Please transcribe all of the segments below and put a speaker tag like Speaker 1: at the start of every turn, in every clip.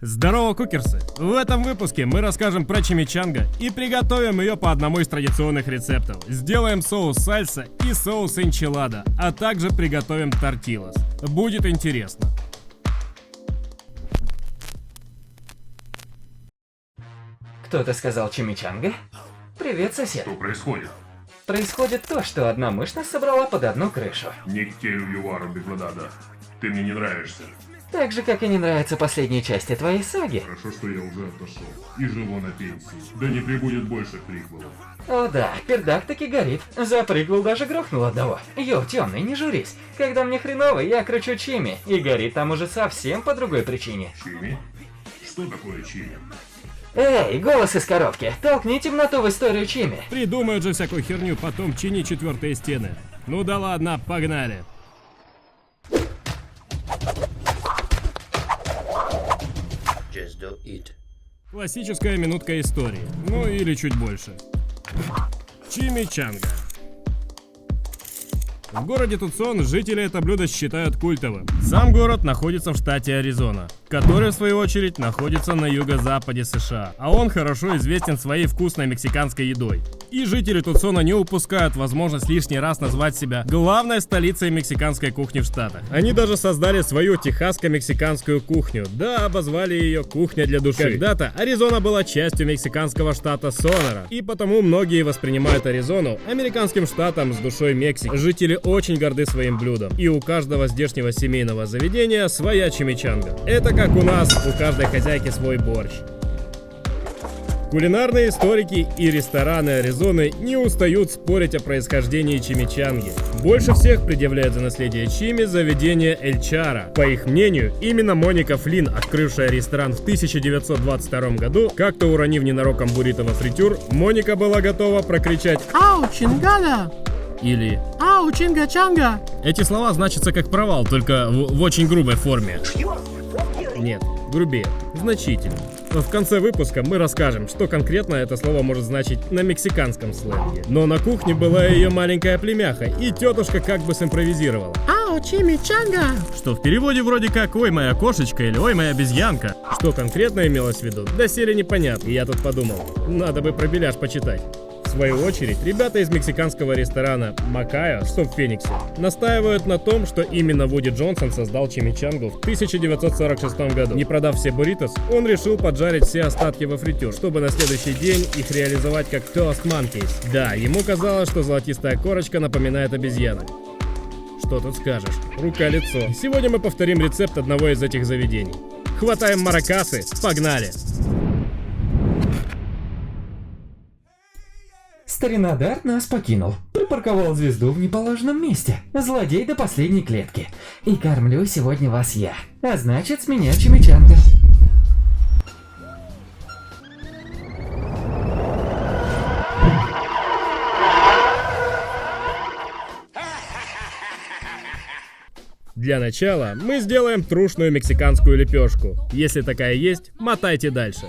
Speaker 1: Здорово, кукерсы! В этом выпуске мы расскажем про чимичанго и приготовим ее по одному из традиционных рецептов. Сделаем соус сальса и соус энчилада, а также приготовим тортилас. Будет интересно.
Speaker 2: Кто-то сказал чимичанго? Привет, сосед.
Speaker 3: Что происходит?
Speaker 2: Происходит то, что одна мышь нас собрала под одну крышу.
Speaker 3: Никтею Ювару Бегладада. Ты мне не нравишься.
Speaker 2: Так же, как и не нравятся последние части твоей саги.
Speaker 3: Хорошо, что я уже отошел. И живу на пенсии. Да не прибудет больше приквелов.
Speaker 2: О да, пердак таки горит. Запрыгнул, даже грохнул одного. Йо, темный, не журись. Когда мне хреново, я кручу чими. И горит там уже совсем по другой причине.
Speaker 3: Чими? Что такое чими?
Speaker 2: Эй, голос из коробки, толкни темноту в историю чими.
Speaker 1: Придумают же всякую херню, потом чини четвертые стены. Ну да ладно, погнали.
Speaker 4: Just do it.
Speaker 1: Классическая минутка истории. Ну или чуть больше. Чимичанго. В городе Туцон жители это блюдо считают культовым. Сам город находится в штате Аризона, который в свою очередь находится на юго-западе США, а он хорошо известен своей вкусной мексиканской едой. И жители Туцона не упускают возможность лишний раз назвать себя главной столицей мексиканской кухни в Штатах. Они даже создали свою техасско-мексиканскую кухню, да, обозвали ее «Кухня для души». Когда-то Аризона была частью мексиканского штата Сонора, и потому многие воспринимают Аризону американским штатом с душой Мексики. Жители очень горды своим блюдом, и у каждого здешнего семейного заведения своя чимичанго. Это как у нас, у каждой хозяйки свой борщ. Кулинарные историки и рестораны Аризоны не устают спорить о происхождении чимичанги. Больше всех предъявляют за наследие чими заведение El Chara. По их мнению, именно Моника Флинн, открывшая ресторан в 1922 году, как-то уронив ненароком буррито во фритюр, Моника была готова прокричать
Speaker 5: «Ау, чингада!
Speaker 1: или
Speaker 5: Ау, чинга-чанга!».
Speaker 1: Эти слова значатся как провал, только в очень грубой форме. Нет, грубее, значительно. В конце выпуска мы расскажем, что конкретно это слово может значить на мексиканском сленге. Но на кухне была ее маленькая племяха, и тетушка как бы симпровизировала.
Speaker 5: Ау, чимичанга!
Speaker 1: Что в переводе вроде как «Ой, моя кошечка» или «Ой, моя обезьянка». Что конкретно имелось в виду, доселе непонятно. И я тут подумал, надо бы про беляш почитать. В свою очередь, ребята из мексиканского ресторана Макайо, что в Фениксе, настаивают на том, что именно Вуди Джонсон создал чимичангу в 1946 году. Не продав все бурритос, он решил поджарить все остатки во фритюр, чтобы на следующий день их реализовать как Toast Monkeys. Да, ему казалось, что золотистая корочка напоминает обезьянок. Что тут скажешь? Рука-лицо. Сегодня мы повторим рецепт одного из этих заведений. Хватаем маракасы, погнали!
Speaker 2: Старина Дарт нас покинул. Припарковал звезду в неположенном месте. Злодей до последней клетки. И кормлю сегодня вас я. А значит, с меня чимичанга.
Speaker 1: Для начала мы сделаем трушную мексиканскую лепешку. Если такая есть, мотайте дальше.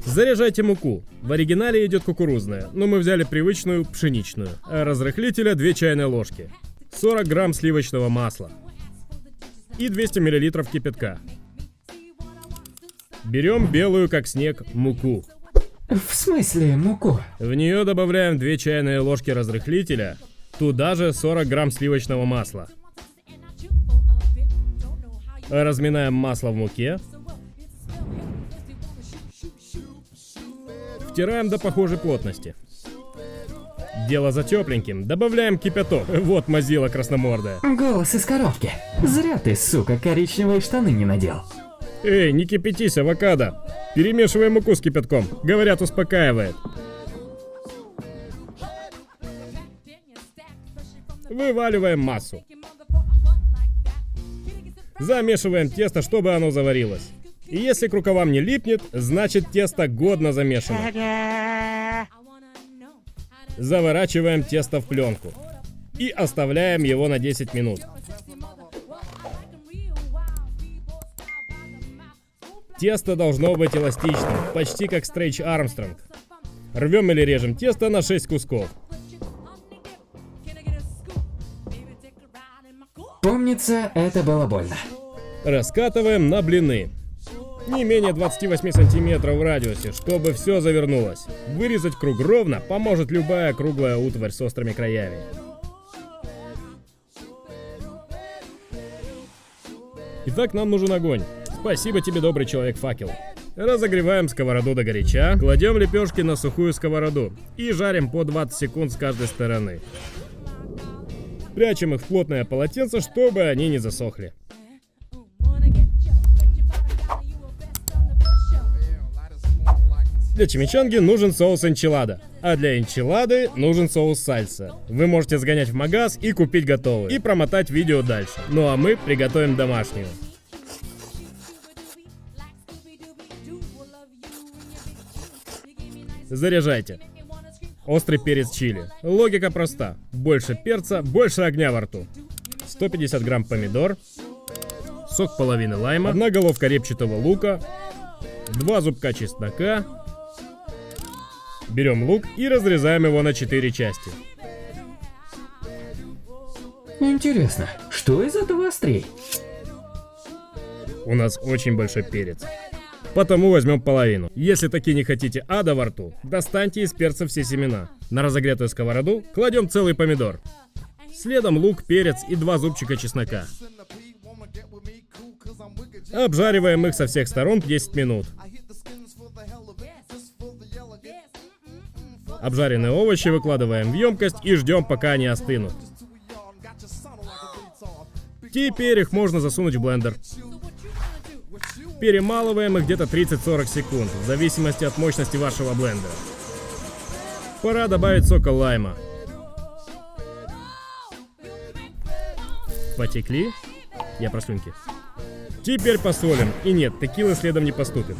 Speaker 1: Заряжайте муку. В оригинале идет кукурузная, но мы взяли привычную пшеничную. А разрыхлителя 2 чайные ложки. 40 грамм сливочного масла. И 200 мл кипятка. Берем белую как снег муку.
Speaker 2: В смысле муку?
Speaker 1: В нее добавляем 2 чайные ложки разрыхлителя. Туда же 40 грамм сливочного масла. Разминаем масло в муке. Втираем до похожей плотности. Дело за тепленьким. Добавляем кипяток. Вот мазила красномордая.
Speaker 2: Голос из коробки. Зря ты, сука, коричневые штаны не надел.
Speaker 1: Эй, не кипятись, авокадо. Перемешивай муку с кипятком. Говорят, успокаивает. Вываливаем массу. Замешиваем тесто, чтобы оно заварилось. И если к рукавам не липнет, значит тесто годно замешано. Заворачиваем тесто в пленку. И оставляем его на 10 минут. Тесто должно быть эластичным, почти как Стрейч Армстронг. Рвем или режем тесто на 6 кусков.
Speaker 2: Помнится, это было больно.
Speaker 1: Раскатываем на блины. Не менее 28 сантиметров в радиусе, чтобы все завернулось. Вырезать круг ровно поможет любая круглая утварь с острыми краями. Итак, нам нужен огонь. Спасибо тебе, добрый человек факел. Разогреваем сковороду до горяча, кладем лепешки на сухую сковороду и жарим по 20 секунд с каждой стороны. Прячем их в плотное полотенце, чтобы они не засохли. Для чимичанги нужен соус энчилада, а для энчилады нужен соус сальса. Вы можете сгонять в магаз и купить готовый, и промотать видео дальше. Ну а мы приготовим домашнюю. Заряжайте. Острый перец чили. Логика проста. Больше перца, больше огня во рту. 150 грамм помидор. Сок половины лайма. 1 головка репчатого лука. 2 зубка чеснока. Берем лук и разрезаем его на 4 части.
Speaker 2: Интересно, что из этого острей?
Speaker 1: У нас очень большой перец. Потому возьмем половину. Если таки не хотите ада во рту, достаньте из перца все семена. На разогретую сковороду кладем целый помидор. Следом лук, перец и 2 зубчика чеснока. Обжариваем их со всех сторон 10 минут. Обжаренные овощи выкладываем в емкость и ждем, пока они остынут. Теперь их можно засунуть в блендер. Перемалываем их где-то 30-40 секунд, в зависимости от мощности вашего блендера. Пора добавить сока лайма. Потекли? Я про слюнки. Теперь посолим. И нет, текилы следом не поступит.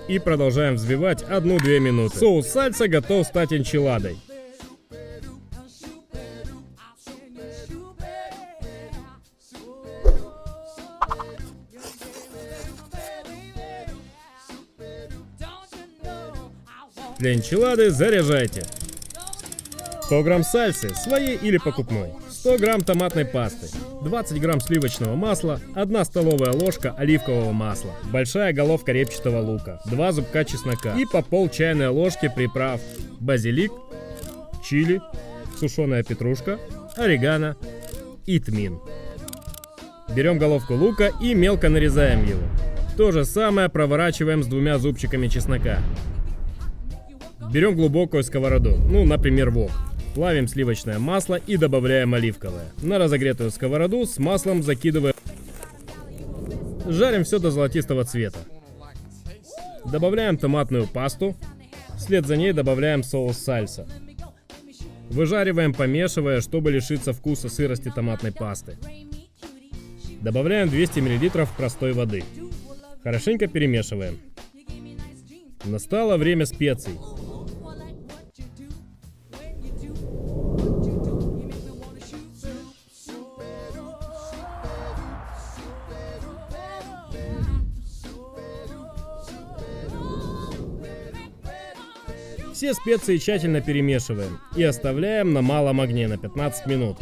Speaker 1: И продолжаем взбивать 1-2 минуты. Соус сальса готов стать энчиладой. Для энчилады заряжайте. 100 грамм сальсы, своей или покупной. 100 грамм томатной пасты. 20 грамм сливочного масла. 1 столовая ложка оливкового масла. Большая головка репчатого лука. 2 зубка чеснока. И по пол чайной ложки приправ. Базилик, чили, сушеная петрушка, орегано и тмин. Берем головку лука и мелко нарезаем его. То же самое проворачиваем с 2 зубчиками чеснока. Берем глубокую сковороду, ну, например, вок. Плавим сливочное масло и добавляем оливковое. На разогретую сковороду с маслом закидываем. Жарим все до золотистого цвета. Добавляем томатную пасту. Вслед за ней добавляем соус сальса. Выжариваем, помешивая, чтобы лишиться вкуса сырости томатной пасты. Добавляем 200 мл простой воды. Хорошенько перемешиваем. Настало время специй. Все специи тщательно перемешиваем и оставляем на малом огне на 15 минут.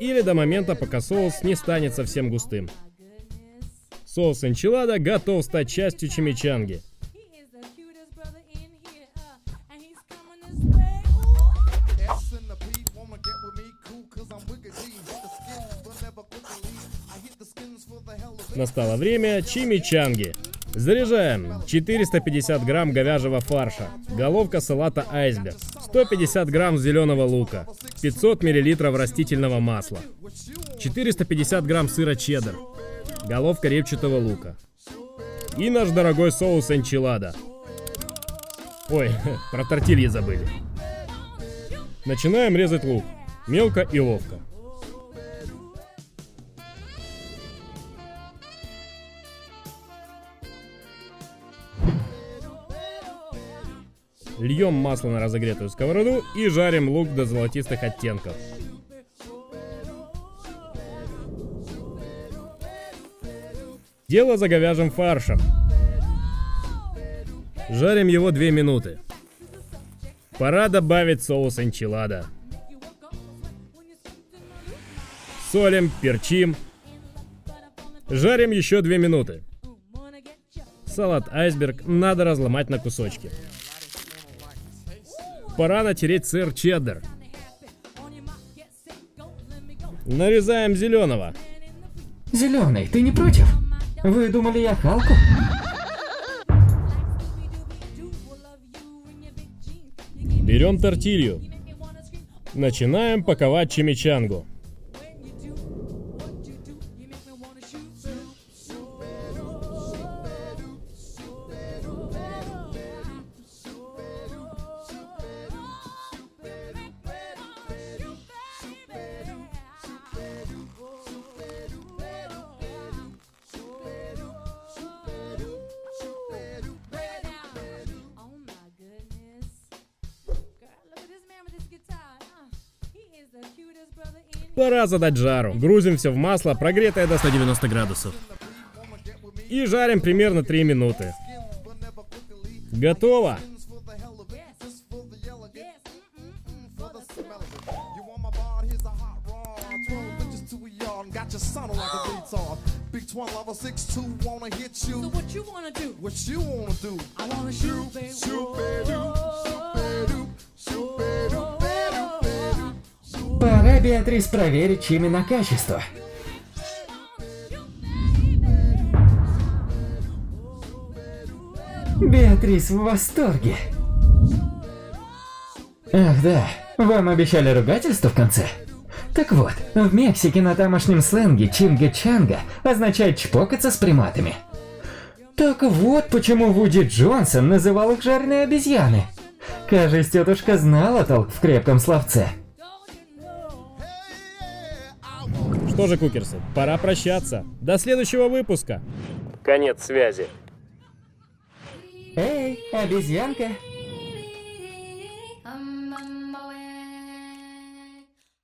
Speaker 1: Или до момента, пока соус не станет совсем густым. Соус энчилада готов стать частью чимичанги. Настало время чимичанги. Заряжаем 450 грамм говяжьего фарша, головка салата айсберг, 150 грамм зеленого лука, 500 миллилитров растительного масла, 450 грамм сыра чеддер, головка репчатого лука и наш дорогой соус энчилада. Ой, про тортильи забыли. Начинаем резать лук, мелко и ловко. Льем масло на разогретую сковороду и жарим лук до золотистых оттенков. Дело за говяжьим фаршем. Жарим его 2 минуты. Пора добавить соус энчилада. солим, перчим. Жарим еще 2 минуты. Салат айсберг надо разломать на кусочки. Пора натереть сыр чеддер. Нарезаем зеленого.
Speaker 2: Зеленый, ты не против? Вы думали, я Халку?
Speaker 1: Берем тортилью. Начинаем паковать чимичангу. Пора задать жару. Грузим все в масло, прогретое до 190 градусов. И жарим примерно 3 минуты. Готово.
Speaker 6: Beats 1 level 6-2 wanna hit you. So what you wanna do? What you wanna do? I wanna shoot, baby. Shoot, baby. Shoot, baby.
Speaker 2: Пора, Беатрис, проверить Чими на качество. Беатрис в восторге. Ах да, вам обещали ругательство в конце? Так вот, в Мексике на тамошнем сленге чинга-чанга означает чпокаться с приматами. Так вот почему Вуди Джонсон называл их жареные обезьяны. Кажется, тетушка знала толк в крепком словце.
Speaker 1: Что же, кукерсы, пора прощаться. До следующего выпуска. Конец связи.
Speaker 2: Эй, обезьянка,